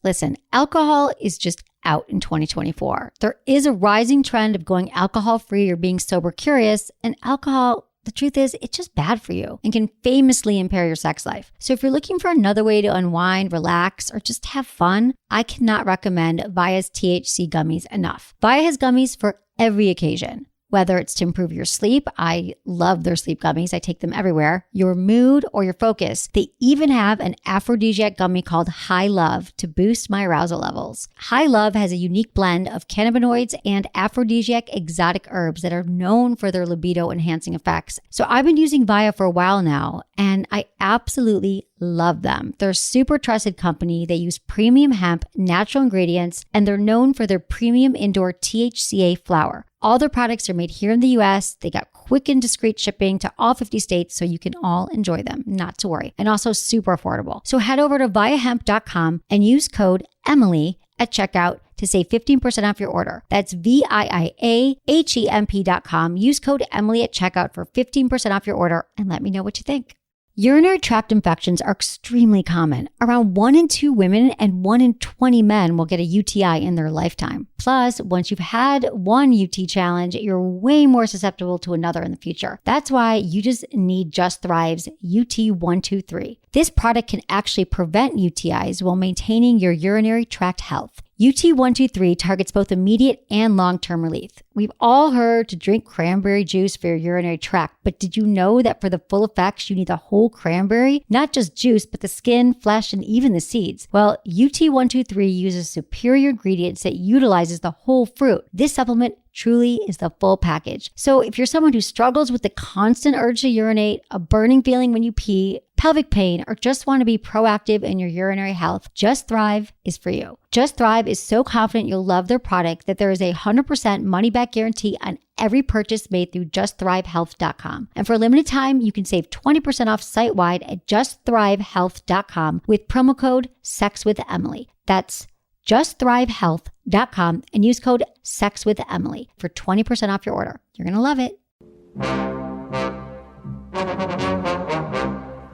Listen, alcohol is just out in 2024. There is a rising trend of going alcohol-free or being sober curious, and alcohol, the truth is, it's just bad for you and can famously impair your sex life. So if you're looking for another way to unwind, relax, or just have fun, I cannot recommend Via's THC gummies enough. Via has gummies for every occasion. Whether it's to improve your sleep, I love their sleep gummies. I take them everywhere. Your mood or your focus. They even have an aphrodisiac gummy called High Love to boost my arousal levels. High Love has a unique blend of cannabinoids and aphrodisiac exotic herbs that are known for their libido enhancing effects. So I've been using Via for a while now, and I absolutely love them. They're a super trusted company. They use premium hemp, natural ingredients, and they're known for their premium indoor THCA flower. All their products are made here in the US. They got quick and discreet shipping to all 50 states so you can all enjoy them, not to worry. And also super affordable. So head over to viahemp.com and use code Emily at checkout to save 15% off your order. That's VIIAHEMP.com. Use code Emily at checkout for 15% off your order and let me know what you think. Urinary tract infections are extremely common. Around 1 in 2 women and 1 in 20 men will get a UTI in their lifetime. Plus, once you've had one UT challenge, you're way more susceptible to another in the future. That's why you just need Just Thrive's UT123. This product can actually prevent UTIs while maintaining your urinary tract health. UT123 targets both immediate and long-term relief. We've all heard to drink cranberry juice for your urinary tract, but did you know that for the full effects, you need the whole cranberry? Not just juice, but the skin, flesh, and even the seeds. Well, UT123 uses superior ingredients that utilizes the whole fruit. This supplement truly is the full package. So if you're someone who struggles with the constant urge to urinate, a burning feeling when you pee, pelvic pain, or just want to be proactive in your urinary health, Just Thrive is for you. Just Thrive is so confident you'll love their product that there is a 100% money-back guarantee on every purchase made through justthrivehealth.com. And for a limited time, you can save 20% off site-wide at justthrivehealth.com with promo code SEXWithEmily. That's justthrivehealth.com and use code SEXWithEmily for 20% off your order. You're going to love it.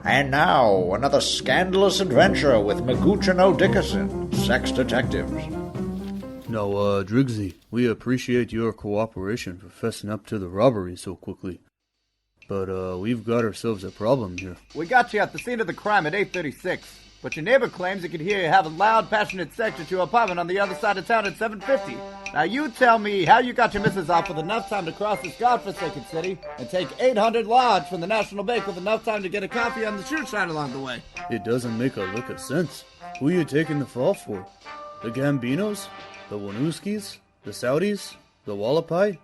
And now, another scandalous adventure with Magooch and O'Dickerson, sex detectives. Now, Driggsy, we appreciate your cooperation for fessing up to the robbery so quickly. But, we've got ourselves a problem here. We got you at the scene of the crime at 8:36, but your neighbor claims he could hear you have a loud, passionate sex at your apartment on the other side of town at 7:50. Now you tell me how you got your missus off with enough time to cross this godforsaken city and take 800 large from the National Bank with enough time to get a coffee on the shoe shine along the way. It doesn't make a lick of sense. Who you taking the fall for? The Gambinos? The Wanuskis? The Saudis? The Wallapai?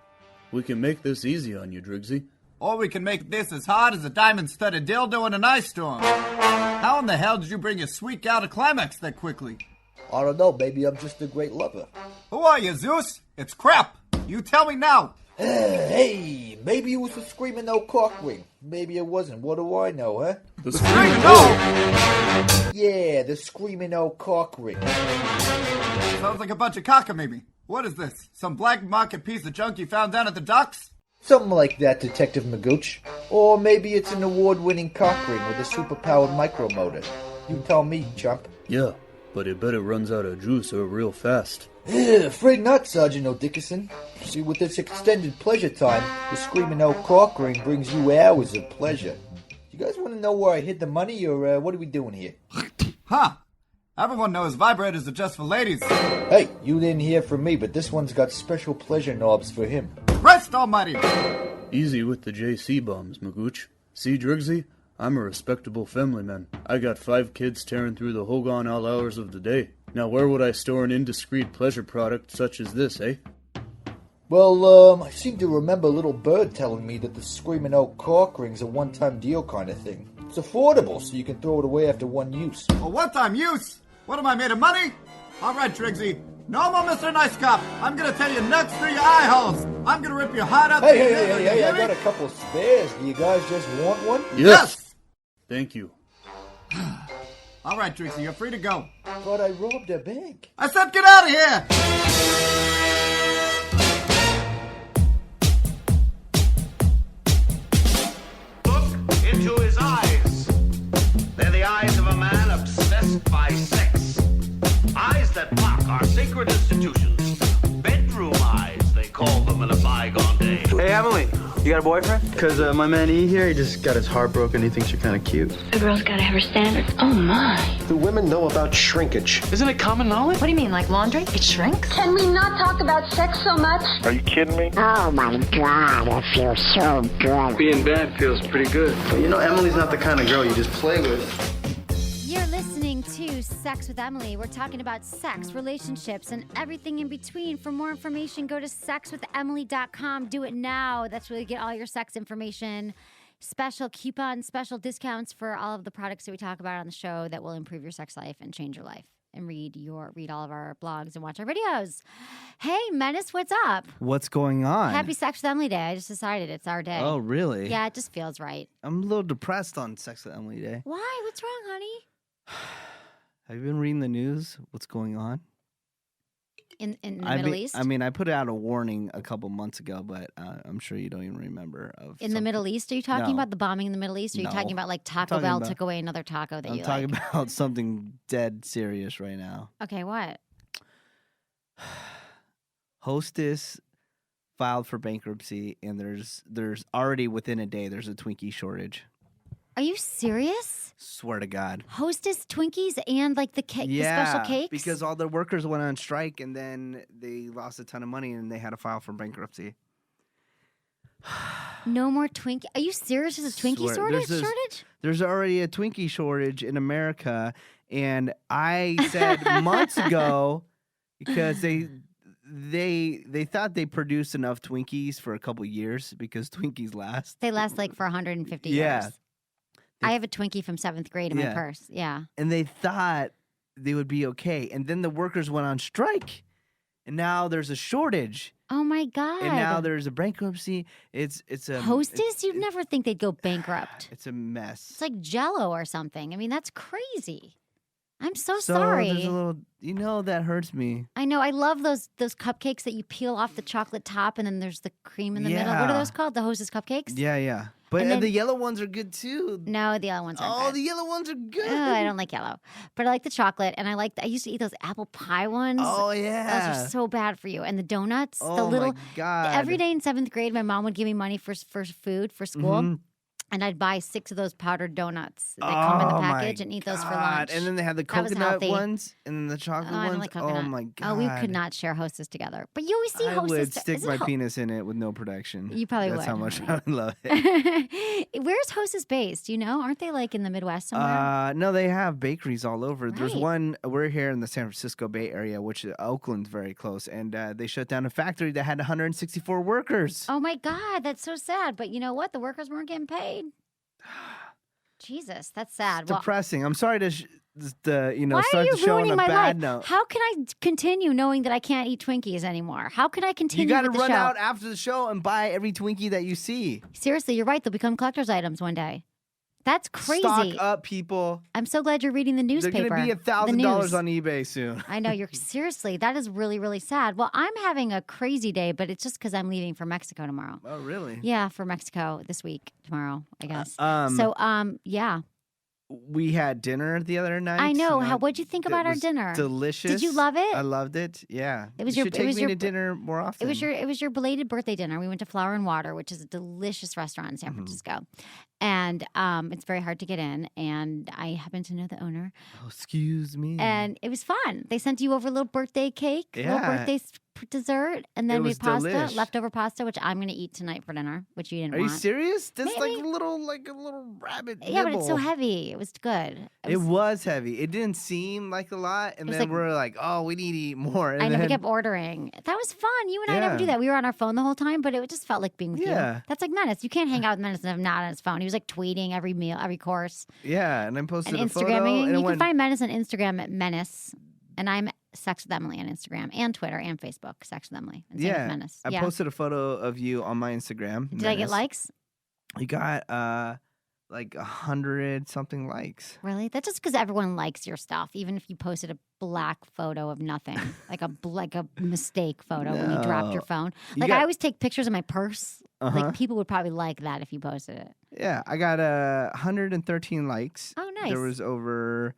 We can make this easy on you, Driggsy. Or we can make this as hard as a diamond-studded dildo in an ice storm. How in the hell did you bring your sweet gal to climax that quickly? I don't know, maybe I'm just a great lover. Who are you, Zeus? It's crap. You tell me now. Hey, maybe it was the screaming no cock ring. Maybe it wasn't. What do I know, huh? The screaming no! Yeah, the screaming no cock ring. Sounds like a bunch of cockamamie. What is this? Some black market piece of junk you found down at the docks? Something like that, Detective Magooch. Or maybe it's an award-winning cock ring with a super-powered micromotor. You tell me, chump. Yeah, but it better runs out of juice or real fast. Afraid not, Sergeant O'Dickerson. See, with this extended pleasure time, the screaming no cock ring brings you hours of pleasure. You guys want to know where I hid the money, or what are we doing here? Huh. Everyone knows vibrators are just for ladies. Hey, you didn't hear from me, but this one's got special pleasure knobs for him. Christ almighty! Easy with the JC bombs, Magooch. See, Driggsy? I'm a respectable family man. I got 5 kids tearing through the Hogan all hours of the day. Now where would I store an indiscreet pleasure product such as this, eh? Well, I seem to remember Little Bird telling me that the screaming old cock ring's a one-time deal kind of thing. It's affordable, so you can throw it away after one use. A one-time use? What am I, made of money? All right, Driggsy. No more Mr. Nice Cop. I'm gonna tell you nuts through your eye holes. I'm gonna rip your heart out. Hey, I got a couple spares. Do you guys just want one? Yes! Thank you. All right, Driggsy, you're free to go. But I robbed a bank. I said get out of here! Look into his eyes. They're the eyes of a man obsessed by sex. Eyes eyes that mock our sacred institutions. Bedroom eyes, they called them in a bygone day. Hey, Emily, you got a boyfriend? Because my man E here, he just got his heart broken. He thinks you're kind of cute. A girl's gotta have her standards. Oh my. Do women know about shrinkage? Isn't it common knowledge? What do you mean, like laundry? It shrinks? Can we not talk about sex so much? Are you kidding me? Oh my God, it feels so good. Being bad feels pretty good. But you know, Emily's not the kind of girl you just play with. You're listening to Sex with Emily. We're talking about sex, relationships, and everything in between. For more information, go to sexwithemily.com. Do it now. That's where you get all your sex information. Special coupons, special discounts for all of the products that we talk about on the show that will improve your sex life and change your life. And read all of our blogs and watch our videos. Hey, Menace, what's up? What's going on? Happy Sex with Emily Day. I just decided it's our day. Oh, really? Yeah, it just feels right. I'm a little depressed on Sex with Emily Day. Why? What's wrong, honey? Have you been reading the news? What's going on? In the Middle East? I mean, I put out a warning a couple months ago, but I'm sure you don't even remember. In the Middle East? Are you talking No. about the bombing in the Middle East? Or are you No. talking about like Taco talking Bell about- took away another taco that I'm you talking like? about something dead serious right now. Okay, what? Hostess filed for bankruptcy, and there's already within a day there's a Twinkie shortage. Are you serious? Swear to God. Hostess Twinkies and like the cake, the special cakes? Because all the workers went on strike, and then they lost a ton of money, and they had to file for bankruptcy. No more Twinkie. Are you serious? There's a Twinkie Swear. shortage? There's already a Twinkie shortage in America, and I said months ago because they thought they produced enough Twinkies for a couple years because Twinkies last. They last like for 150 Yeah. years. I have a Twinkie from 7th grade in my purse. Yeah. And they thought they would be okay, and then the workers went on strike, and now there's a shortage. Oh my God. And now there's a bankruptcy. It's a Hostess? You'd never think they'd go bankrupt. It's a mess. It's like Jell-O or something. I mean, that's crazy. I'm so So sorry. there's a little, that hurts me. I know. I love those cupcakes that you peel off the chocolate top and then there's the cream in the middle. What are those called? The Hostess cupcakes? Yeah. But And then- the yellow ones are good too. No, the yellow ones aren't Oh, good. the yellow ones are good. I don't like yellow. But I like the chocolate, and I used to eat those apple pie ones. Oh, yeah. Those are so bad for you. And the donuts, the Oh, little my God. every day in 7th grade, my mom would give me money for food for school. Mhm. And I'd buy 6 of those powdered donuts that come in the Oh, package my and eat those for God. lunch. And then they had the That was coconut healthy. ones and then the chocolate I don't ones. like coconut. Oh my God. Oh, we could not share Hostess together. But you always see I Hostess. would stick isn't my Ho- penis in it with no protection. You probably That's would. how much I would love it. Where's Hostess based? Do you know? Aren't they like in the Midwest somewhere? No, they have bakeries all over. There's Right. one, we're here in the San Francisco Bay Area, which Oakland's very close, and they shut down a factory that had 164 workers. Oh my God, that's so sad. But you know what? The workers weren't getting paid. Jesus, that's sad. Well, Depressing. I'm sorry to, why start are you the show on ruining a my bad life? note. How can I continue knowing that I can't eat Twinkies anymore? How can I continue You got to with the run show? out after the show and buy every Twinkie that you see. Seriously, you're right. They'll become collector's items one day. That's crazy. Stock up, people. I'm so glad you're reading the newspaper. They're going to be the $1,000 news. on eBay soon. I know. Seriously, that is really, really sad. Well, I'm having a crazy day, but it's just because I'm leaving for Mexico tomorrow. Oh, really? Yeah, for Mexico this week, tomorrow, I guess. Yeah. We had dinner the other night. I know. and What'd you think about our dinner? Delicious. Did you love it? I loved it. Yeah. It was you your- should it take was me your- to dinner more often. It was your belated birthday dinner. We went to Flower and Water, which is a delicious restaurant in San Francisco. And it's very hard to get in. And I happen to know the owner. Oh, excuse me. And it was fun. They sent you over a little birthday cake, little Yeah. birthday dessert, and then It we was pasta, delish. leftover pasta, which I'm going to eat tonight for dinner, which you didn't Are you want. serious? That's Maybe. like a little rabbit Yeah, but it's so nibble. heavy. It was good. It was heavy. It didn't seem like a lot, and was then like- we're like, "Oh, we need to eat more." And I know, we then, kept ordering. That was fun. You and I never Yeah. do that. We were on our phone the whole time, but it just felt like being with Yeah. you. That's like Menace. You can't hang out with Menace and not on his phone. He was like tweeting every meal, every course, yeah, and I posted and a photo, Instagramming. and You it can went, find Menace on Instagram at Menace, and I'm Sex with Emily on Instagram and Twitter and Facebook. Sex with Emily and same with yeah. Menace. I posted a photo of you on my Instagram. Did I get Menace. likes? You got like 100 something likes. Really? That's just because everyone likes your stuff, even if you posted a black photo of nothing, like a mistake photo when you dropped your No. phone. You Like got- I always take pictures of my purse. Uh-huh. Like people would probably like that if you posted it. Yeah, I got 113 likes. Oh, nice. There was over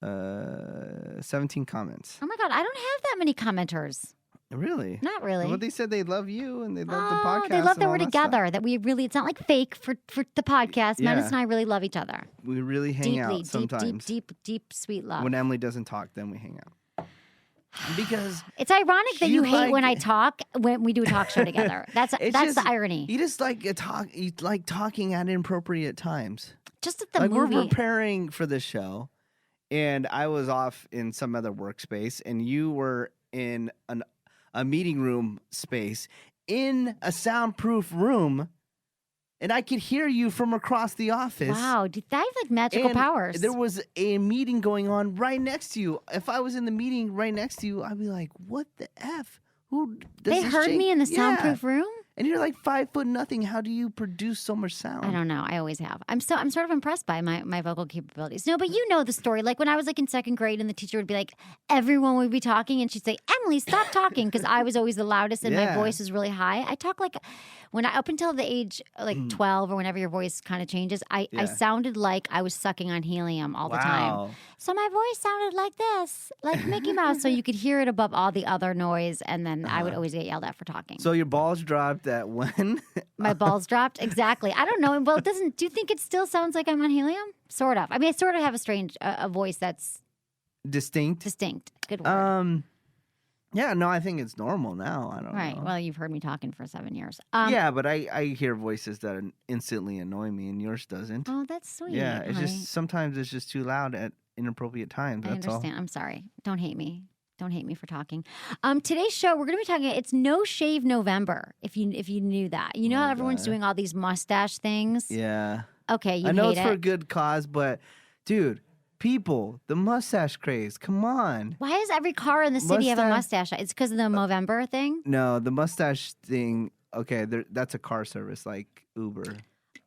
17 comments. Oh my God, I don't have that many commenters. Really? Not really. Well, they said they love you and they love the podcast. They love that we're together. together, that we really, it's not like fake for the podcast. Yeah. Menace and I really love each other. We really hang out sometimes. Deep, sweet love. When Emily doesn't talk, then we hang out. Because it's ironic that you hate when I talk when we do a talk show together. That's the irony. You just like you like talking at inappropriate times. Just at the like movie. We're preparing for this show, and I was off in some other workspace, and you were in a meeting room space in a soundproof room. And I could hear you from across the office. Wow, I have like magical powers. There was a meeting going on right next to you. If I was in the meeting right next to you, I'd be like, "What the f? Who?" They heard me in the soundproof room. And you're like 5'0". How do you produce so much sound? I don't know. I always have. I'm sort of impressed by my vocal capabilities. No, but you know the story. Like when I was like in second grade, and the teacher would be like, everyone would be talking, and she'd say, "Emily, stop talking," because I was always the loudest and my voice was really high. I talk like up until the age like 12 or whenever your voice kind of changes. I sounded like I was sucking on helium all the time. So my voice sounded like this, like Mickey Mouse, so you could hear it above all the other noise, and then I would always get yelled at for talking. So your balls dropped at when? My balls dropped? Exactly. I don't know. Well, do you think it still sounds like I'm on helium? Sort of. I mean, I sort of have a strange a voice that's distinct. Good word. Yeah, no, I think it's normal now. I don't know. Right. Well, you've heard me talking for 7 years. Yeah, but I hear voices that instantly annoy me, and yours doesn't. Oh, that's sweet. Yeah, it's just sometimes it's just too loud at inappropriate times. That's I understand. all. I'm sorry. Don't hate me. Don't hate me for talking. Today's show, we're going to be talking. It's No Shave November. If you knew that, you know how everyone's doing all these mustache things. Yeah. Okay, I know it's for a good cause, but dude, people, the mustache craze. Come on. Why does every car in the city have a mustache? It's because of the Movember thing. No, the mustache thing. Okay, that's a car service like Uber.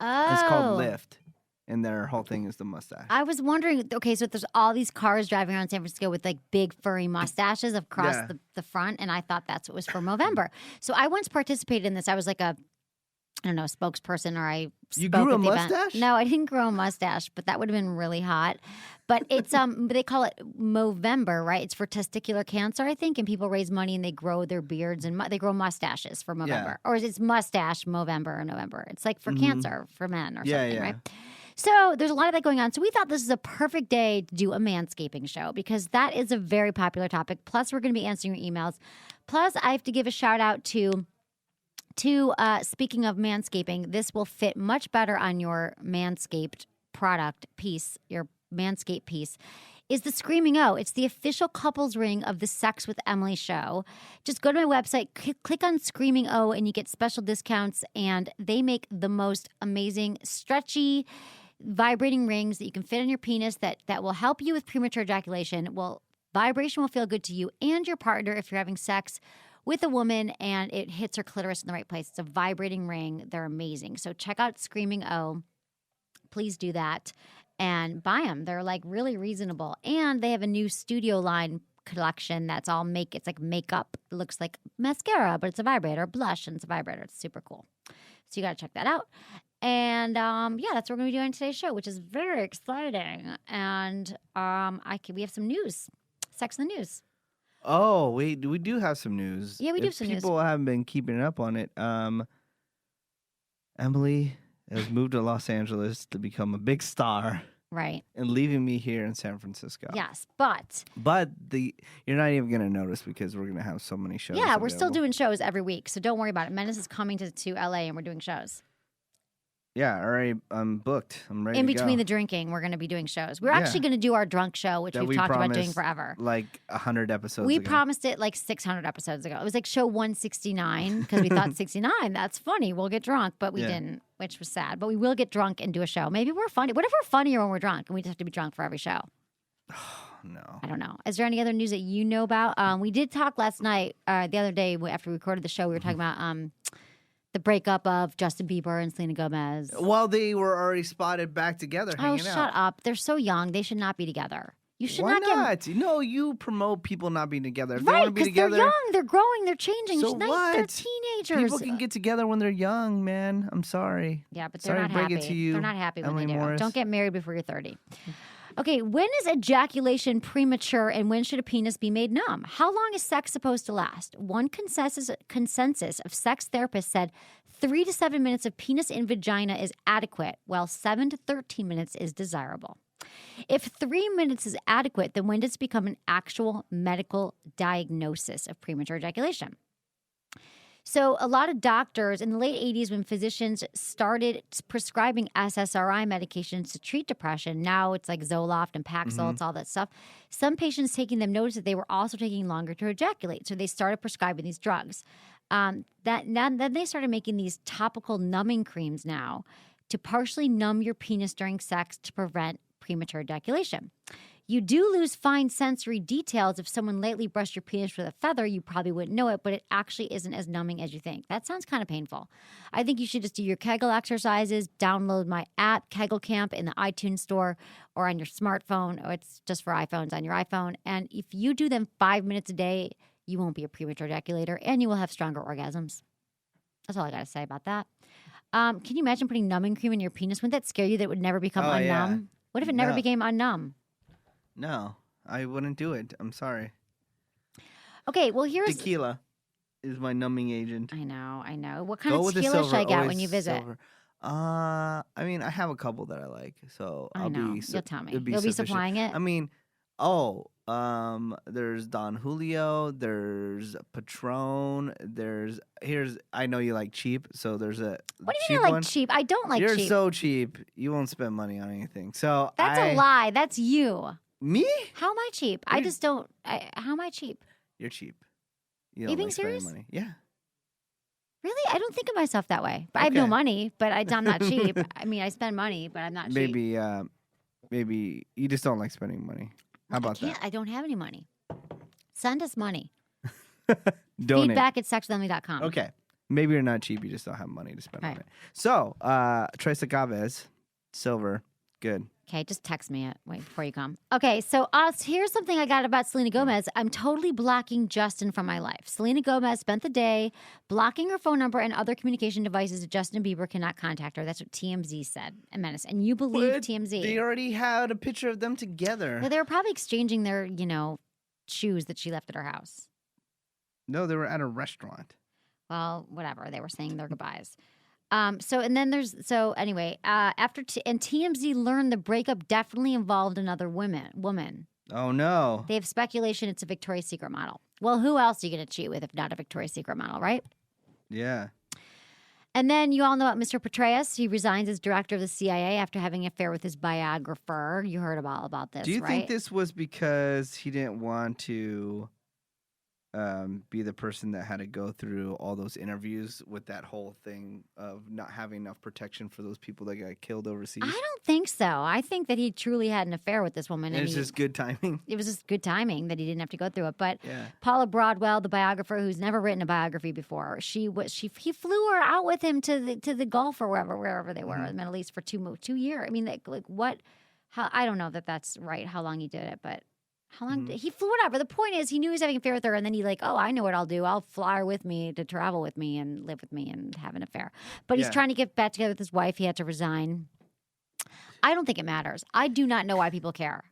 Oh, it's called Lyft. And their whole thing is the mustache. I was wondering, okay, so there's all these cars driving around San Francisco with like big furry mustaches across the front, and I thought that's what was for Movember. So I once participated in this. I was like a spokesperson, or I spoke You grew a at the mustache? event. No, I didn't grow a mustache, but that would have been really hot. But it's they call it Movember, right? It's for testicular cancer, I think, and people raise money and they grow their beards and they grow mustaches for Movember, or it's mustache Movember or November. It's like for cancer for men or something, right? So there's a lot of that going on. So we thought this is a perfect day to do a manscaping show because that is a very popular topic. Plus, we're going to be answering your emails. Plus, I have to give a shout out to speaking of manscaping, this will fit much better on your Manscaped product piece, your Manscaped piece, is the Screaming O. It's the official couples ring of the Sex with Emily show. Just go to my website, click on Screaming O, and you get special discounts. And they make the most amazing, stretchy, vibrating rings that you can fit on your penis that will help you with premature ejaculation. Vibration will feel good to you and your partner if you're having sex with a woman and it hits her clitoris in the right place. It's a vibrating ring. They're amazing. So check out Screaming O. Please do that and buy them. They're like really reasonable. And they have a new studio line collection that's all it's like makeup. It looks like mascara, but it's a vibrator, blush, and it's a vibrator. It's super cool. So you got to check that out. And that's what we're going to be doing on today's show, which is very exciting. And we have some news, sex in the news. Oh, we do have some news. Yeah, we do have some news. People haven't been keeping up on it. Emily has moved to Los Angeles to become a big star. Right. And leaving me here in San Francisco. Yes, but you're not even going to notice because we're going to have so many shows. Yeah, we're still doing shows every week, so don't worry about it. Menace is coming to LA and we're doing shows. Yeah, already I'm booked. I'm ready in to between go. the drinking, we're going to be doing shows. We're actually going to do our drunk show, which we've talked about doing forever. Like 100 episodes We ago. promised it like 600 episodes ago. It was like show 169 because we thought 69, that's funny. We'll get drunk, but we didn't, which was sad. But we will get drunk and do a show. Maybe we're funny. What if we're funnier when we're drunk and we just have to be drunk for every show? No. I don't know. Is there any other news that you know about? We did talk last night, the other day after we recorded the show, we were talking about the breakup of Justin Bieber and Selena Gomez. Well, they were already spotted back together hanging out. Oh, shut up. They're so young. They should not be together. You should Why not get... No, you promote people not being together. If they right, want to be together, they're young. They're growing. They're changing. So what? They're teenagers. People can get together when they're young, man. I'm sorry. Yeah, but they're sorry not to break happy. it to you. They're not happy when Emily they do. Morse. Don't get married before you're 30. Okay, when is ejaculation premature and when should a penis be made numb? How long is sex supposed to last? One consensus of sex therapists said 3 to 7 minutes of penis in vagina is adequate, while 7 to 13 minutes is desirable. If 3 minutes is adequate, then when does it become an actual medical diagnosis of premature ejaculation? So a lot of doctors in the late 80s, when physicians started prescribing SSRI medications to treat depression, now it's like Zoloft and Paxil, it's all that stuff. Some patients taking them noticed that they were also taking longer to ejaculate. So they started prescribing these drugs. Then they started making these topical numbing creams now to partially numb your penis during sex to prevent premature ejaculation. You do lose fine sensory details. If someone lightly brushed your penis with a feather, you probably wouldn't know it, but it actually isn't as numbing as you think. That sounds kind of painful. I think you should just do your Kegel exercises, download my app, Kegel Camp, in the iTunes store or on your smartphone. Or it's just for iPhones on your iPhone. And if you do them 5 minutes a day, you won't be a premature ejaculator and you will have stronger orgasms. That's all I got to say about that. Can you imagine putting numbing cream in your penis? Wouldn't that scare you that it would never become unnumb? Yeah. What if it never became unnumb? No, I wouldn't do it. I'm sorry. Okay, well, here's... Tequila is my numbing agent. I know. What kind of tequila should I get when you visit? Silver. I mean, I have a couple that I like, so You'll tell me. You'll be supplying it? I mean, there's Don Julio, there's Patron, I know you like cheap, so there's a What do you mean I like cheap? I don't like cheap. You're so cheap. You won't spend money on anything. So That's a lie. That's you. Me? How am I cheap? I just don't. How am I cheap? You're cheap. You being like serious? Money. Yeah. Really? I don't think of myself that way. But I have no money, but I'm not cheap. I mean, I spend money, but I'm not cheap. Maybe you just don't like spending money. How about that? I don't have any money. Send us money. Donate. Feedback at sexwithemily.com. Okay. Maybe you're not cheap. You just don't have money to spend on it. So, Tres Agaves, silver, good. Okay, just text me it before you come. Okay, so here's something I got about Selena Gomez. I'm totally blocking Justin from my life. Selena Gomez spent the day blocking her phone number and other communication devices so Justin Bieber cannot contact her. That's what TMZ said. And Menace. And you believe TMZ. They already had a picture of them together. Well, they were probably exchanging their, shoes that she left at her house. No, they were at a restaurant. Well, whatever. They were saying their goodbyes. Anyway, after TMZ learned the breakup definitely involved another woman. Oh no! They have speculation it's a Victoria's Secret model. Well, who else are you going to cheat with if not a Victoria's Secret model, right? Yeah. And then you all know about Mr. Petraeus. He resigns as director of the CIA after having an affair with his biographer. You heard about this, right? Do you think this was because he didn't want to be the person that had to go through all those interviews with that whole thing of not having enough protection for those people that got killed overseas? I don't think so. I think that he truly had an affair with this woman. And it's just good timing. It was just good timing that he didn't have to go through it. But yeah. Paula Broadwell, the biographer who's never written a biography before, he flew her out with him to the Gulf or wherever they were, the Middle East for 2 years. I mean, like what? How? I don't know that that's right. How long he did it, but. How long he flew whatever. The point is he knew he was having an affair with her, and then he I know what I'll do. I'll fly her with me to travel with me and live with me and have an affair. But he's trying to get back together with his wife. He had to resign. I don't think it matters. I do not know why people care.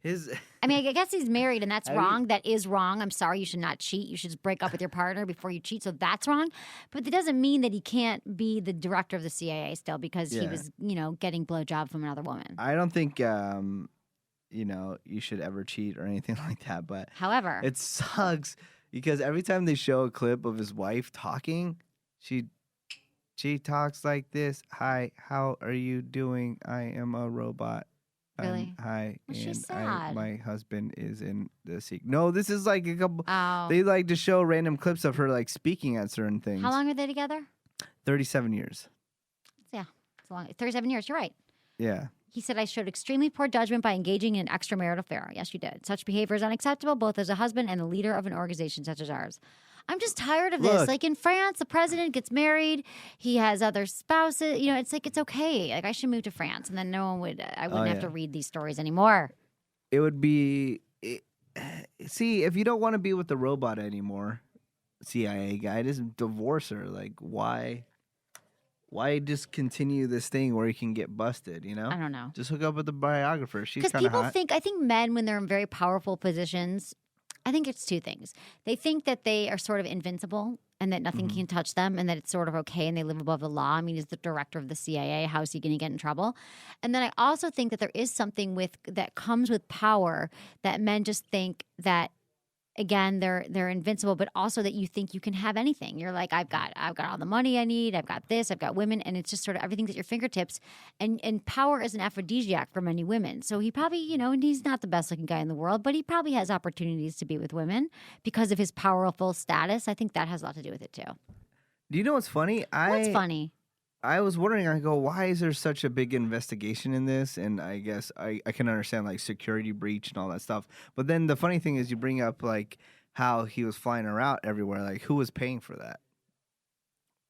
I guess he's married, and that's wrong. That is wrong. I'm sorry. You should not cheat. You should just break up with your partner before you cheat. So that's wrong. But that doesn't mean that he can't be the director of the CIA still because he was, getting blowjob from another woman. I don't think you should ever cheat or anything like that. But however, it sucks because every time they show a clip of his wife talking, she talks like this. Hi, how are you doing? I am a robot. Really? Hi. Well, and she's sad. My husband is in the secret. No, this is like a couple. Oh. They like to show random clips of her like speaking at certain things. How long are they together? 37 years. Yeah, it's long. 37 years. You're right. Yeah. He said, I showed extremely poor judgment by engaging in an extramarital affair. Yes, you did. Such behavior is unacceptable, both as a husband and the leader of an organization such as ours. I'm just tired of this. Like in France, the president gets married. He has other spouses. It's like, it's okay. Like I should move to France and then I wouldn't have to read these stories anymore. It would be, see, if you don't want to be with the robot anymore, CIA guy, just divorce her. Like why why just continue this thing where you can get busted, you know? I don't know. Just hook up with the biographer. She's Because kind of people hot. think, I think men, when they're in very powerful positions, I think it's two things. They think that they are sort of invincible and that nothing can touch them and that it's sort of okay and they live above the law. I mean, he's the director of the CIA. How is he going to get in trouble? And then I also think that there is something that comes with power that men just think that, again, they're invincible, but also that you think you can have anything. You're like, I've got all the money I need. I've got this. I've got women, and it's just sort of everything's at your fingertips. And power is an aphrodisiac for many women. So he probably, and he's not the best looking guy in the world, but he probably has opportunities to be with women because of his powerful status. I think that has a lot to do with it too. Do you know what's funny? What's funny? I was wondering, I go, why is there such a big investigation in this? And I guess I can understand like security breach and all that stuff. But then the funny thing is you bring up like how he was flying her out everywhere. Like who was paying for that?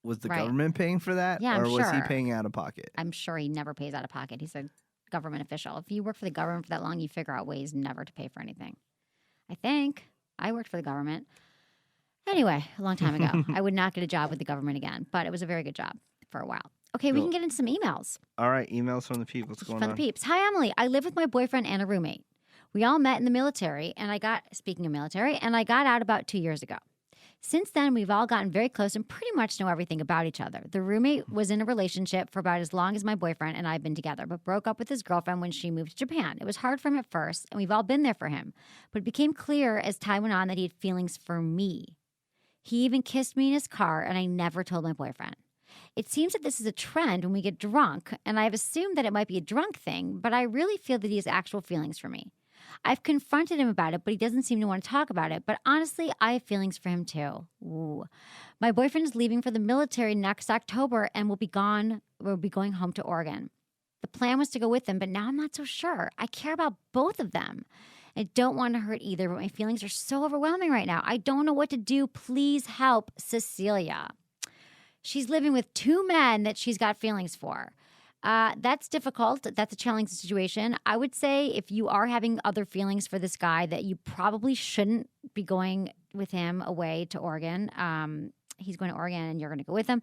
Was the government paying for that? Yeah, or was he paying out of pocket? I'm sure he never pays out of pocket. He's a government official. If you work for the government for that long, you figure out ways never to pay for anything. I think. I worked for the government. Anyway, a long time ago. I would not get a job with the government again, but it was a very good job for a while. Okay, we can get into some emails. All right, emails from the peeps. What's going on? From the peeps. Hi, Emily. I live with my boyfriend and a roommate. We all met in the military, and I got out about 2 years ago. Since then, we've all gotten very close and pretty much know everything about each other. The roommate was in a relationship for about as long as my boyfriend and I have been together, but broke up with his girlfriend when she moved to Japan. It was hard for him at first, and we've all been there for him. But it became clear as time went on that he had feelings for me. He even kissed me in his car, and I never told my boyfriend. It seems that this is a trend when we get drunk, and I've assumed that it might be a drunk thing, but I really feel that he has actual feelings for me. I've confronted him about it, but he doesn't seem to want to talk about it. But honestly, I have feelings for him too. Ooh. My boyfriend is leaving for the military next October and will be going home to Oregon. The plan was to go with him, but now I'm not so sure. I care about both of them. I don't want to hurt either, but my feelings are so overwhelming right now. I don't know what to do. Please help, Cecilia. She's living with two men that she's got feelings for. That's difficult. That's a challenging situation. I would say if you are having other feelings for this guy, that you probably shouldn't be going with him away to Oregon. He's going to Oregon and you're going to go with him.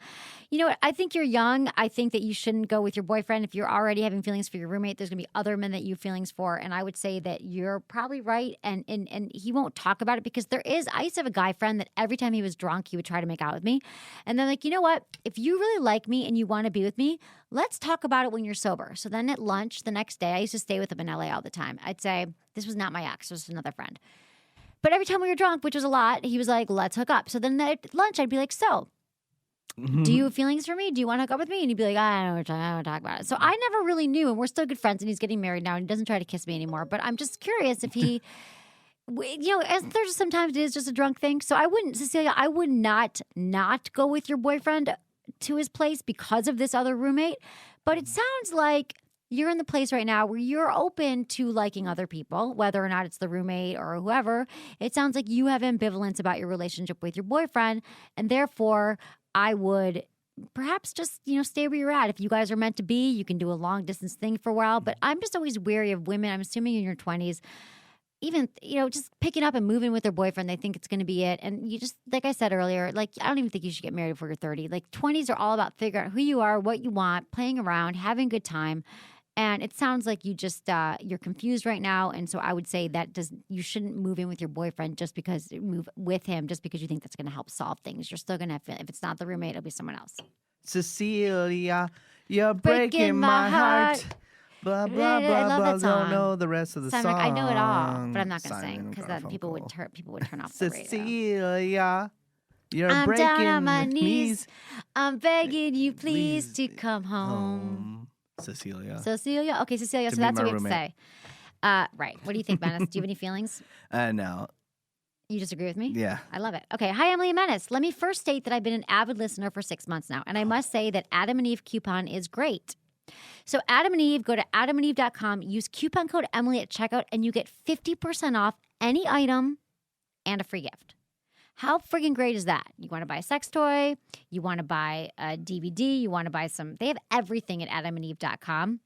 You know what? I think you're young. I think that you shouldn't go with your boyfriend. If you're already having feelings for your roommate, there's going to be other men that you have feelings for. And I would say that you're probably right. And he won't talk about it because I used to have a guy friend that every time he was drunk, he would try to make out with me. And then like, you know what? If you really like me and you want to be with me, let's talk about it when you're sober. So then at lunch the next day, I used to stay with him in LA all the time. I'd say, this was not my ex, it was another friend. But every time we were drunk, which was a lot, he was like, let's hook up. So then at lunch, I'd be like, so, do you have feelings for me? Do you want to hook up with me? And he'd be like, I don't want to talk about it. So I never really knew, and we're still good friends, and he's getting married now, and he doesn't try to kiss me anymore. But I'm just curious if he, as there's sometimes it is just a drunk thing. So Cecilia, I would not go with your boyfriend to his place because of this other roommate. But it sounds like you're in the place right now where you're open to liking other people, whether or not it's the roommate or whoever. It sounds like you have ambivalence about your relationship with your boyfriend. And therefore, I would perhaps just, stay where you're at. If you guys are meant to be, you can do a long distance thing for a while. But I'm just always wary of women. I'm assuming in your 20s, even, just picking up and moving with their boyfriend, they think it's going to be it. And you just, like I said earlier, I don't even think you should get married before you're 30. 20s are all about figuring out who you are, what you want, playing around, having a good time. And it sounds like you just, you're confused right now. And so I would say you shouldn't move in with your boyfriend move with him just because you think that's going to help solve things. You're still going to have, if it's not the roommate, it'll be someone else. Cecilia, you're breaking my heart. Blah, blah, blah, I love blah. that song. Don't know the rest of the Simon, song. I know it all, but I'm not going to sing because then people would turn off the radio. Cecilia, you're I'm breaking down on my knees. I'm begging you please to come home. Cecilia. Okay, Cecilia. So that's what we have to say. Right. What do you think, Menace? Do you have any feelings? No. You disagree with me? Yeah. I love it. Okay. Hi, Emily and Menace. Let me first state that I've been an avid listener for 6 months now, and I must say that Adam and Eve coupon is great. So Adam and Eve, go to adamandeve.com, use coupon code Emily at checkout, and you get 50% off any item and a free gift. How friggin' great is that? You want to buy a sex toy, you want to buy a DVD, you want to buy they have everything at adamandeve.com.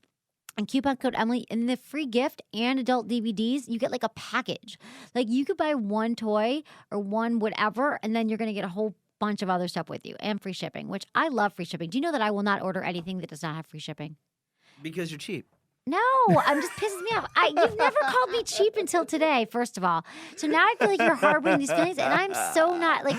And coupon code Emily, in the free gift and adult DVDs, you get like a package. Like you could buy one toy or one whatever, and then you're going to get a whole bunch of other stuff with you and free shipping, which I love free shipping. Do you know that I will not order anything that does not have free shipping? Because you're cheap. No, I'm just pisses me off. You've never called me cheap until today, first of all. So now I feel like you're harboring these feelings, and I'm so not like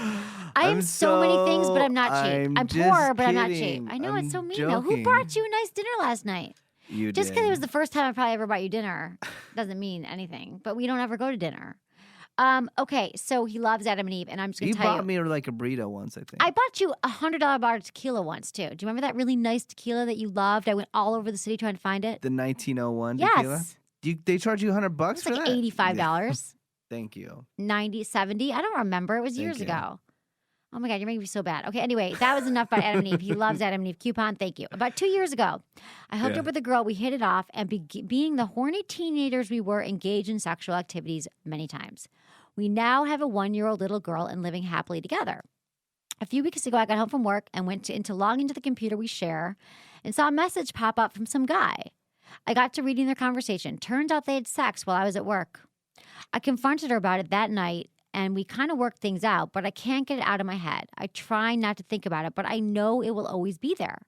I am so many things, but I'm not cheap. I'm poor, but I'm not cheap. I know, it's so mean though. Who brought you a nice dinner last night? You Just did. because it was the first time I probably ever bought you dinner doesn't mean anything. But we don't ever go to dinner. Okay, so he loves Adam and Eve, and I'm just going to tell you. He bought me like a burrito once, I think. I bought you a $100 bottle of tequila once, too. Do you remember that really nice tequila that you loved? I went all over the city trying to find it. The 1901 yes. tequila? They charge you $100 It's for like that? $85. Thank you. 90, 70. I don't remember. It was years you. ago. Oh my God, you're making me so bad. Okay, anyway, that was enough about Adam and Eve. He loves Adam and Eve. Coupon, thank you. About 2 years ago, I hooked up with a girl. We hit it off, and being the horny teenagers we were, engaged in sexual activities many times. We now have a 1-year-old little girl and living happily together. A few weeks ago, I got home from work and went to log into the computer we share and saw a message pop up from some guy. I got to reading their conversation. Turns out they had sex while I was at work. I confronted her about it that night, and we kind of worked things out, but I can't get it out of my head. I try not to think about it, but I know it will always be there.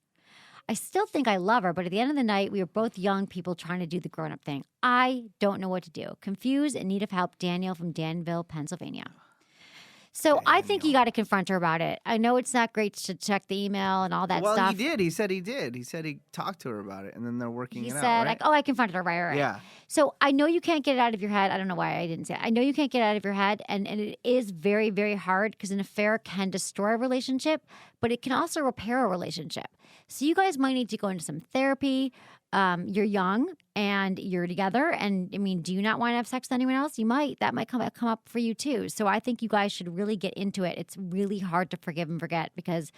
I still think I love her, but at the end of the night, we were both young people trying to do the grown-up thing. I don't know what to do. Confused, in need of help. Daniel from Danville, Pennsylvania. So I think you got to confront her about it. I know it's not great to check the email and all that stuff. Well, he did. He said he did. He said he talked to her about it, and then they're working it out, He said, right? I confronted her, right. Yeah. So I know you can't get it out of your head. I don't know why I didn't say it. I know you can't get it out of your head, and it is very, very hard because an affair can destroy a relationship, but it can also repair a relationship. So you guys might need to go into some therapy. You're young and you're together. And I mean, do you not want to have sex with anyone else? You might. That might come up for you too. So I think you guys should really get into it. It's really hard to forgive and forget because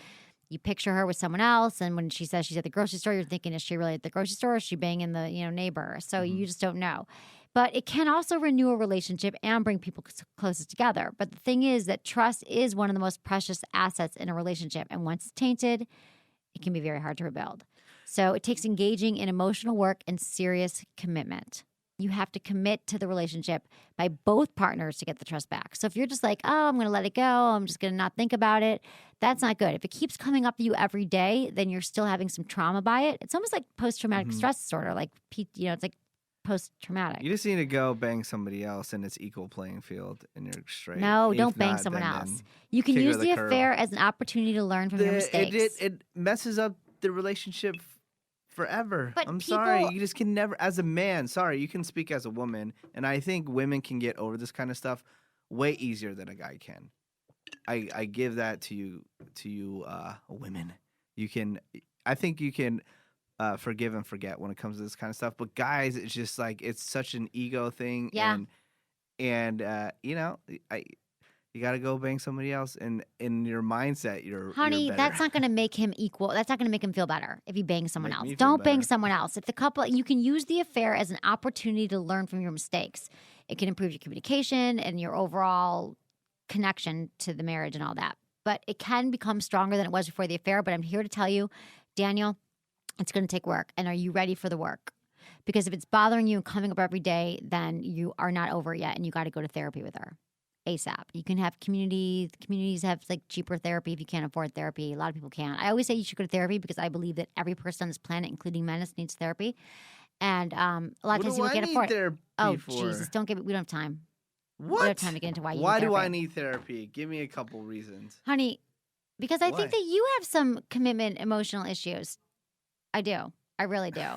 you picture her with someone else. And when she says she's at the grocery store, you're thinking, is she really at the grocery store? Or is she banging the neighbor? So you just don't know. But it can also renew a relationship and bring people closer together. But the thing is that trust is one of the most precious assets in a relationship. And once it's tainted, it can be very hard to rebuild. So it takes engaging in emotional work and serious commitment. You have to commit to the relationship by both partners to get the trust back. So if you're just like, oh, I'm going to let it go, I'm just going to not think about it, that's not good. If it keeps coming up to you every day, then you're still having some trauma by it. It's almost like post-traumatic stress disorder, like, it's like post-traumatic. You just need to go bang somebody else and it's equal playing field and you're straight. No, If don't bang not, someone then else. You can use the curb. affair as an opportunity to learn from your mistakes. It messes up the relationship forever. But I'm people- sorry. You just can never, as a man, sorry, you can speak as a woman. And I think women can get over this kind of stuff way easier than a guy can. I give that to you, women. I think you can forgive and forget when it comes to this kind of stuff. But guys, it's just like, it's such an ego thing. Yeah. And you got to go bang somebody else. And in your mindset, you're Honey, better. that's not going to make him equal. That's not going to make him feel better if he bangs someone Make else. me feel Don't bang better. someone else. If the couple, you can use the affair as an opportunity to learn from your mistakes. It can improve your communication and your overall connection to the marriage and all that. But it can become stronger than it was before the affair. But I'm here to tell you, Daniel, it's going to take work. And are you ready for the work? Because if it's bothering you and coming up every day, then you are not over it yet and you got to go to therapy with her. ASAP. You can have communities have like cheaper therapy if you can't afford therapy. A lot of people can't. I always say you should go to therapy because I believe that every person on this planet, including men, needs therapy. And a lot of times people can't afford it. Oh, Jesus, we don't have time. What? We don't have time to get into why you Why need do therapy. I need therapy? Give me a couple reasons. Honey, because I Why? think that you have some commitment emotional issues. I do. I really do.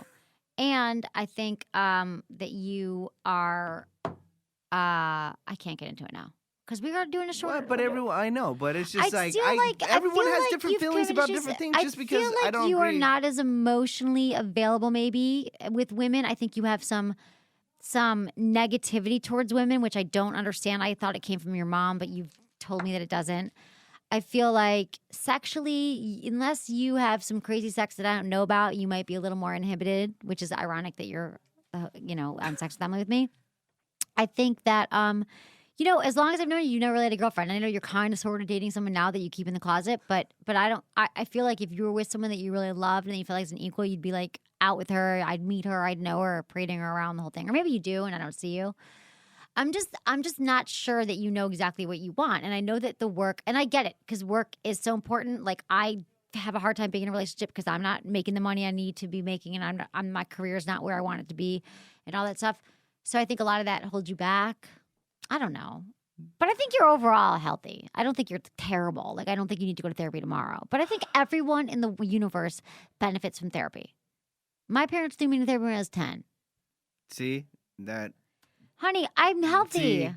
And I think that you are I can't get into it now. Because we are doing a short. What? But everyone, I know, but it's just I feel like everyone I feel has like different you've feelings committed about issues. different things. Just because feel like I don't you agree. are not as emotionally available, maybe with women. I think you have some negativity towards women, which I don't understand. I thought it came from your mom, but you've told me that it doesn't. I feel like sexually, unless you have some crazy sex that I don't know about, you might be a little more inhibited, which is ironic that you're, on sex family with me. I think that, as long as I've known you, you never really had a girlfriend. I know you're kind of sort of dating someone now that you keep in the closet, but I feel like if you were with someone that you really loved and you feel like it's an equal, you'd be like out with her. I'd meet her, I'd know her, parading her around the whole thing. Or maybe you do and I don't see you. I'm just not sure that you know exactly what you want. And I know that the work, and I get it because work is so important. Like I have a hard time being in a relationship because I'm not making the money I need to be making, and my career is not where I want it to be, and all that stuff. So I think a lot of that holds you back. I don't know. But I think you're overall healthy. I don't think you're terrible. Like, I don't think you need to go to therapy tomorrow. But I think everyone in the universe benefits from therapy. My parents threw me to therapy when I was 10. See? That. Honey, I'm healthy. See?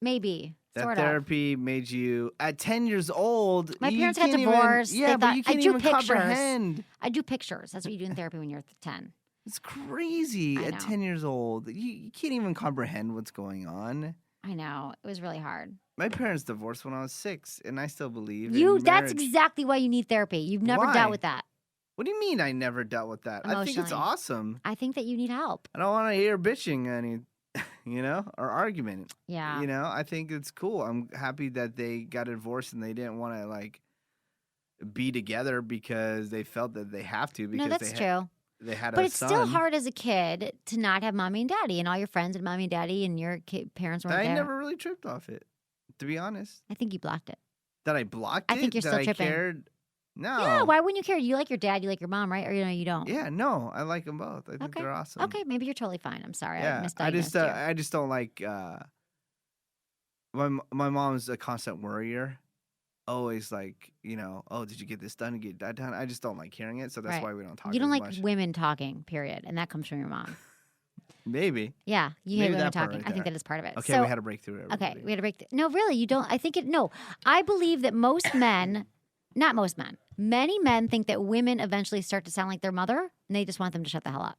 Maybe. That sort therapy made you, at 10 years old. My you parents got can't divorced. Even, yeah, They but thought, you can't I do even pictures. comprehend. I do pictures. That's what you do in therapy when you're 10. It's crazy I at know. 10 years old. You can't even comprehend what's going on. I know. It was really hard. My parents divorced when I was 6, and I still believe in That's marriage. exactly why you need therapy. You've never Why? dealt with that. What do you mean I never dealt with that? I think it's Emotionally. awesome. I think that you need help. I don't want to hear bitching or argument. Yeah. I think it's cool. I'm happy that they got a divorce and they didn't want to be together because they felt that they have to. Because No, that's true. They had but a it's son. still hard as a kid to not have mommy and daddy, and all your friends and mommy and daddy and your parents weren't there. I never really tripped off it, to be honest. I think you blocked it. That I blocked it? I think you're that still I tripping. Cared? No. Yeah, why wouldn't you care? You like your dad, you like your mom, right? Or you don't? Yeah, no, I like them both. I think they're awesome. Okay, maybe you're totally fine. I'm sorry. Yeah, I misdiagnosed you. I just don't like. My mom's a constant worrier. Always like, oh, did you get this done? Get that done? I just don't like hearing it, so that's why we don't talk. You don't as like much. women talking, period, and that comes from your mom. Maybe. Yeah, you Maybe hate women that part talking. right I think there. that is part of it. Okay, So, we had a breakthrough. Everybody. Okay, we had a breakthrough. No, really, you don't. I think no. I believe that most men, not most men, many men think that women eventually start to sound like their mother, and they just want them to shut the hell up.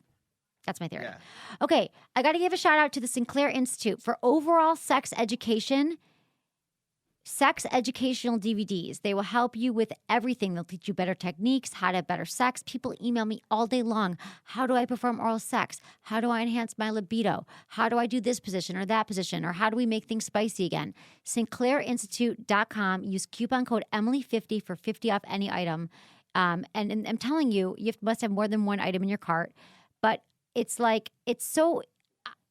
That's my theory. Yeah. Okay, I got to give a shout out to the Sinclair Institute for overall sex education. Sex educational DVDs. They will help you with everything. They'll teach you better techniques, how to have better sex. People email me all day long. How do I perform oral sex? How do I enhance my libido? How do I do this position or that position? Or how do we make things spicy again? SinclairInstitute.com. Use coupon code Emily50 for 50 off any item. And I'm telling you, must have more than one item in your cart. But it's so...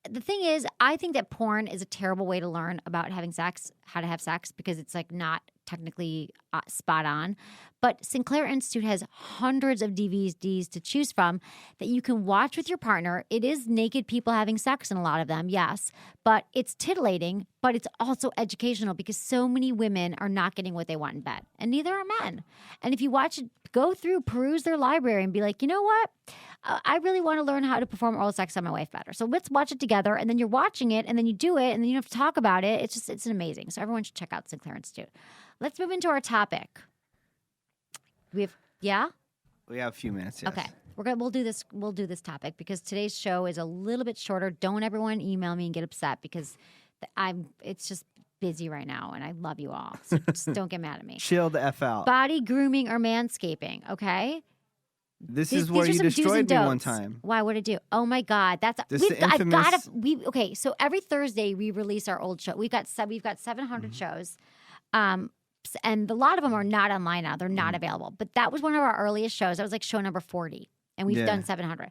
The thing is, I think that porn is a terrible way to learn about having sex, how to have sex, because it's not technically spot on. But Sinclair Institute has hundreds of DVDs to choose from that you can watch with your partner. It is naked people having sex in a lot of them, yes, but it's titillating, but it's also educational because so many women are not getting what they want in bed, and neither are men. And if you watch it, go through, peruse their library and be like, you know what? I really want to learn how to perform oral sex on my wife better. So let's watch it together. And then you're watching it and then you do it and then you don't have to talk about it. It's amazing. So everyone should check out Sinclair Institute. Let's move into our topic. We have a few minutes. Yes. Okay. We'll do this topic because today's show is a little bit shorter. Don't everyone email me and get upset because it's just busy right now and I love you all. So just don't get mad at me. Chill the F out. Body grooming or manscaping, okay? This is where you destroyed me one time. Why? What'd I do? Oh my God, Okay, so every Thursday we release our old show. We've got 700 shows, and a lot of them are not online now. They're not available. But that was one of our earliest shows. That was like show number 40, and we've done 700.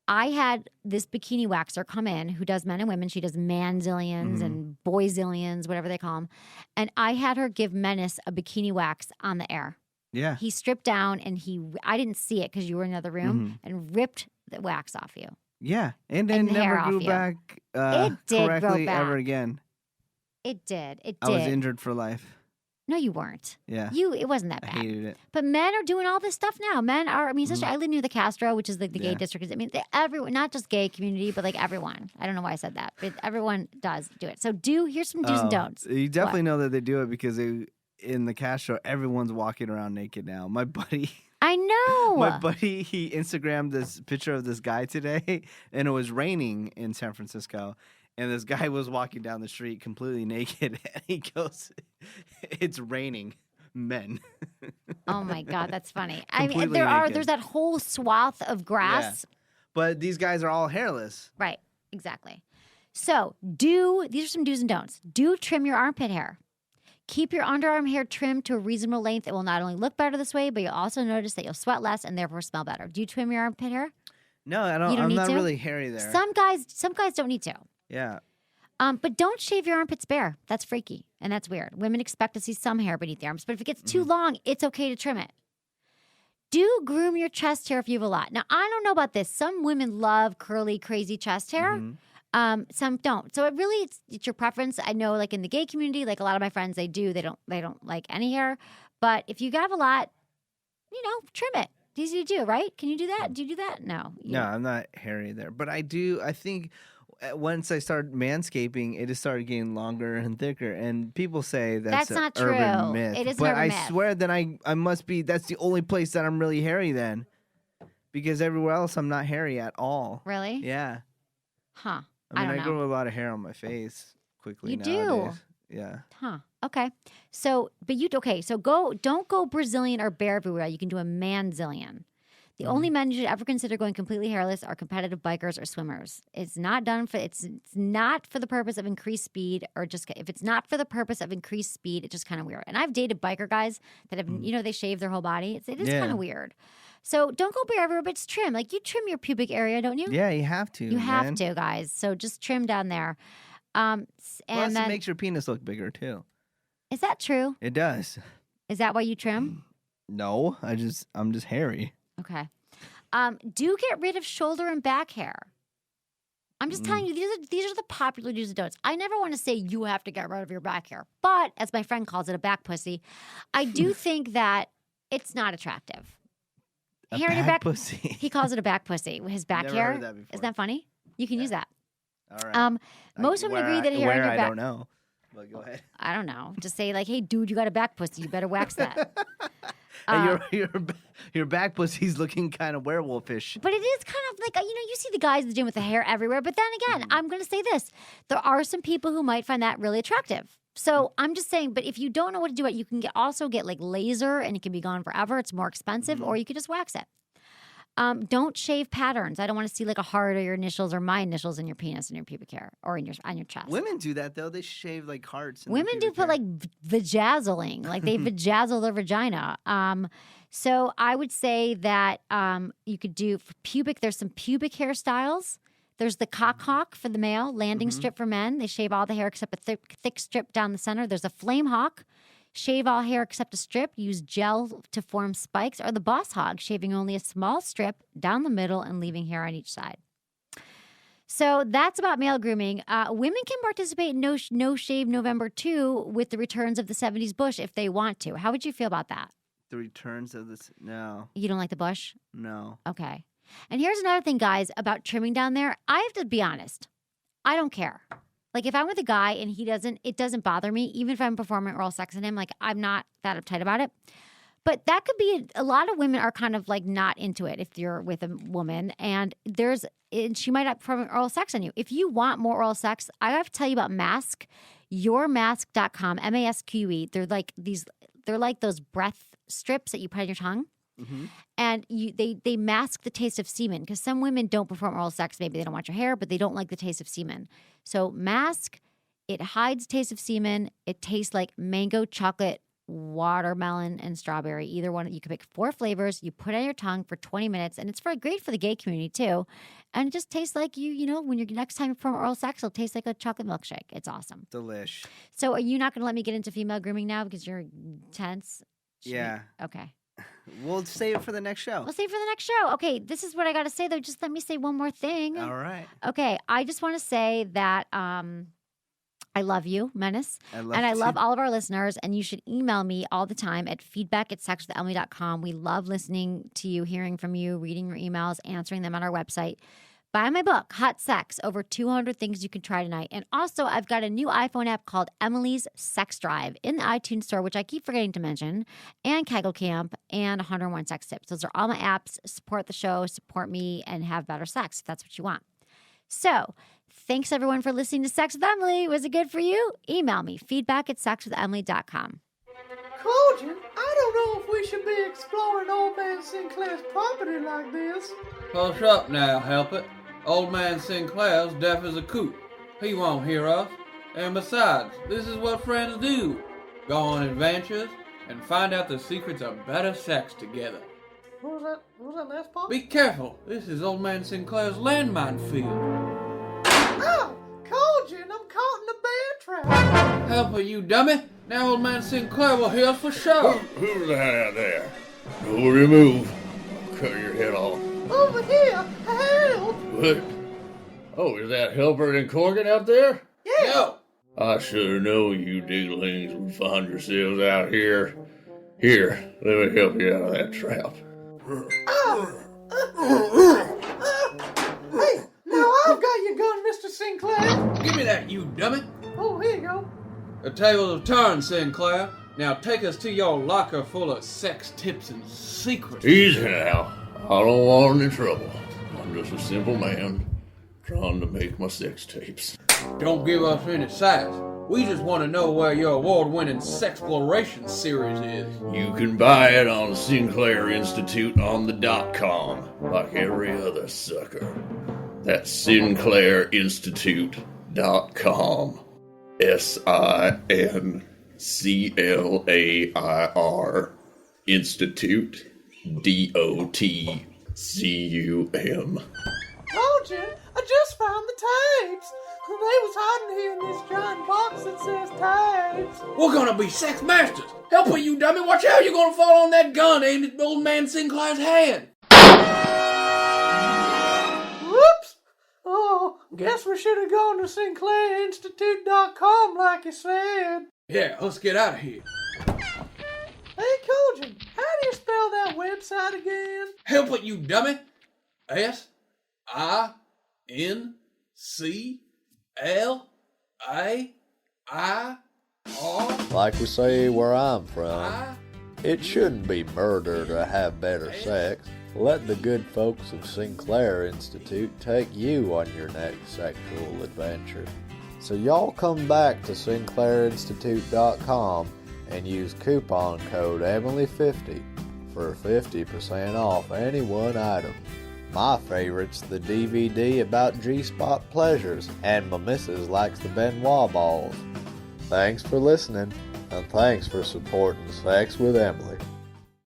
I had this bikini waxer come in who does men and women. She does manzillions and boyzillions, whatever they call them. And I had her give Menace a bikini wax on the air. Yeah. He stripped down and I didn't see it because you were in another room and ripped the wax off you. Yeah. And then the hair never grew off you. back It did correctly grow back. ever again. It did. It did. I was injured for life. No, you weren't. Yeah. It wasn't that I bad. hated it. But men are doing all this stuff now. Men are, especially I live near the Castro, which is like the gay district. I mean, everyone, not just gay community, but like everyone. I don't know why I said that, but everyone does do it. So here's some do's and don'ts. You definitely know that they do it because in the Castro, everyone's walking around naked now. My buddy. I know. My buddy, he Instagrammed this picture of this guy today, and it was raining in San Francisco. And this guy was walking down the street completely naked, and he goes, "It's raining, men." Oh my God, that's funny. Completely there's that whole swath of grass. Yeah. But these guys are all hairless. Right, exactly. So these are some do's and don'ts. Do trim your armpit hair. Keep your underarm hair trimmed to a reasonable length. It will not only look better this way, but you'll also notice that you'll sweat less and therefore smell better. Do you trim your armpit hair? No, I don't. I'm not really hairy there. Some guys don't need to. Yeah. But don't shave your armpits bare. That's freaky and that's weird. Women expect to see some hair beneath the arms, but if it gets too long, it's okay to trim it. Do groom your chest hair if you have a lot. Now, I don't know about this. Some women love curly, crazy chest hair. Some don't. So it's your preference. I know, like in the gay community, like a lot of my friends, they don't like any hair. But if you have a lot, trim it. It's easy to do, right? Can you do that? Do you do that? No. No, I'm not hairy there. But I do. I think once I started manscaping, it just started getting longer and thicker. And people say that's not an urban true. myth. It is an but urban I myth. swear that I must be. That's the only place that I'm really hairy then, because everywhere else I'm not hairy at all. Really? Yeah. Huh. I mean, I don't grow know. a lot of hair on my face quickly You nowadays. do? Yeah. Huh. Okay. So, don't go Brazilian or bare everywhere. You can do a manzillion. The only men you should ever consider going completely hairless are competitive bikers or swimmers. It's not for the purpose of increased speed, or just if it's not for the purpose of increased speed, it's just kind of weird. And I've dated biker guys that have, they shave their whole body. It is kind of weird. So don't go bare everywhere, but just trim. Like you trim your pubic area, don't you? Yeah, you have to. You have to, guys. So just trim down there. Plus, and then, it makes your penis look bigger too. is that true? It does. Is that why you trim? No, I'm just hairy. Okay. Do get rid of shoulder and back hair. I'm just telling you, these are the popular do's and don'ts. I never want to say you have to get rid of your back hair, but as my friend calls it, a back pussy. I do think that it's not attractive. Hair in your back pussy. He calls it a back pussy. His back Never hair. heard that before. Isn't that funny? You can use that. All right. Most women agree that hair in your I back. don't know. But go ahead. I don't know. Just say like, "Hey, dude, you got a back pussy. You better wax that." And your back pussy's looking kind of werewolfish. But it is kind of like, you see the guys in the gym with the hair everywhere. But then again, I'm going to say this. There are some people who might find that really attractive. So I'm just saying, but if you don't know what to do it, you can also get like laser and it can be gone forever. It's more expensive, or you could just wax it. Don't shave patterns. I don't want to see like a heart or your initials or my initials in your penis and your pubic hair or on your chest. Women do that though. They shave like hearts. Women do put like vajazzling, like they vajazzle their vagina. So I would say that you could do for pubic. There's some pubic hairstyles. There's the cock hawk for the male, landing strip for men. They shave all the hair except a thick strip down the center. There's a flame hawk. Shave all hair except a strip. Use gel to form spikes. Or the boss hog, shaving only a small strip down the middle and leaving hair on each side. So that's about male grooming. Women can participate in No Shave November 2 with the returns of the 70s bush if they want to. How would you feel about that? The returns of this? No. You don't like the bush? No. Okay. And here's another thing, guys, about trimming down there. I have to be honest. I don't care. Like if I'm with a guy and it doesn't bother me, even if I'm performing oral sex on him, like I'm not that uptight about it. But that could be, a lot of women are kind of like not into it if you're with a woman and she might not perform oral sex on you. If you want more oral sex, I have to tell you about Mask, yourmask.com, MASQE. They're like those breath strips that you put on your tongue. Mm-hmm. And they mask the taste of semen because some women don't perform oral sex. Maybe they don't want your hair, but they don't like the taste of semen. So Mask, it hides taste of semen. It tastes like mango, chocolate, watermelon, and strawberry. Either one. You can pick 4 flavors. You put it on your tongue for 20 minutes, and it's great for the gay community too. And it just tastes like when you're next time you perform oral sex, it'll taste like a chocolate milkshake. It's awesome. Delish. So are you not going to let me get into female grooming now because you're tense? Yeah. Okay. We'll save it for the next show. We'll save it for the next show. Okay, this is what I got to say, though. Just let me say one more thing. All right. Okay, I just want to say that I love you, Menace. I love all of our listeners, and you should email me all the time at feedback@sexwithemily.com. We love listening to you, hearing from you, reading your emails, answering them on our website. Buy my book, Hot Sex, over 200 Things You Can Try Tonight. And also, I've got a new iPhone app called Emily's Sex Drive in the iTunes store, which I keep forgetting to mention, and Kegel Camp, and 101 Sex Tips. Those are all my apps. Support the show, support me, and have better sex if that's what you want. So, thanks everyone for listening to Sex with Emily. Was it good for you? Email me, feedback@sexwithemily.com. Cogent, I don't know if we should be exploring old man Sinclair's property like this. Hush up now, help it. Old man Sinclair's deaf as a coot. He won't hear us. And besides, this is what friends do. Go on adventures and find out the secrets of better sex together. What was that last part? Be careful. This is old man Sinclair's landmine field. Oh, Cogent! told you, and I'm caught in a bear trap. Helper, you dummy. Now old man Sinclair will hear us for sure. Who's that out there? Don't remove. I'll cut your head off. Over here, help! What? Oh, is that Helper and Corgan out there? Yeah. No. I should have known you diglings would find yourselves out here. Here, let me help you out of that trap. Hey, now I've got your gun, Mr. Sinclair. Give me that, you dummy. Oh, here you go. The tables have turned, Sinclair. Now take us to your locker full of sex tips and secrets. Easy now. I don't want any trouble. I'm just a simple man trying to make my sex tapes. Don't give us any size. We just want to know where your award-winning Sexploration series is. You can buy it on Sinclair Institute on the .com, like every other sucker. That's SinclairInstitute.com. SINCLAIR Institute DOTCUM. Told you, I just found the tapes. They was hiding here in this giant box that says tapes. We're gonna be sex masters. Help you, dummy. Watch out, you're gonna fall on that gun aimed at old man Sinclair's head. Whoops! Oh, guess we should have gone to SinclairInstitute.com like you said. Yeah, let's get out of here. Hey, Cogin, how do you spell that website again? Help it, you dummy. SINCLAIR. Like we say where I'm from, it shouldn't be murder to have better sex. Let the good folks of Sinclair Institute take you on your next sexual adventure. So y'all come back to SinclairInstitute.com and use coupon code Emily50 for 50% off any one item. My favorite's the DVD about G-spot pleasures, and my missus likes the Benoit balls. Thanks for listening, and thanks for supporting Sex with Emily.